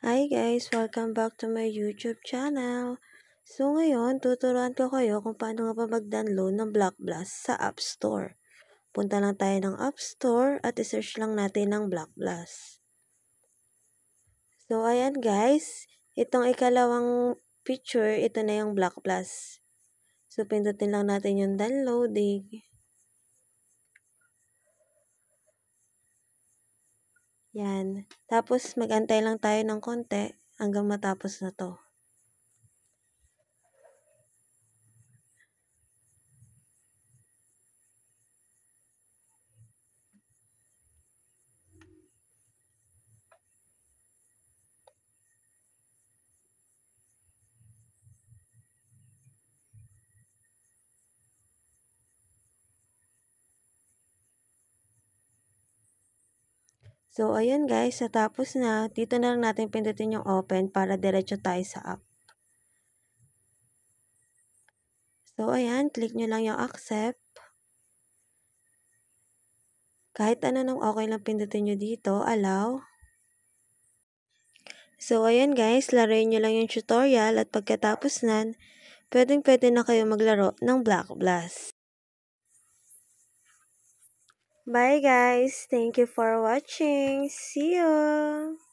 Hi guys! Welcome back to my YouTube channel. So ngayon, tuturuan ko kayo kung paano nga ba mag-download ng BlockBlast sa App Store. Punta lang tayo ng App Store at isearch lang natin ng BlockBlast. So ayan guys, itong ikalawang picture, ito na yung BlockBlast. So pindutin lang natin yung downloading. Yan. Tapos mag-antay lang tayo ng konti hanggang matapos na to. So, ayun guys, natapos na. Dito na lang natin pindutin yung open para diretso tayo sa app. So, ayan, click nyo lang yung accept. Kahit ano nang okay lang pindutin nyo dito, allow. So, ayan guys, laruin nyo lang yung tutorial at pagkatapos nan, pwede na kayo maglaro ng BlockBlast. Bye guys! Thank you for watching! See you!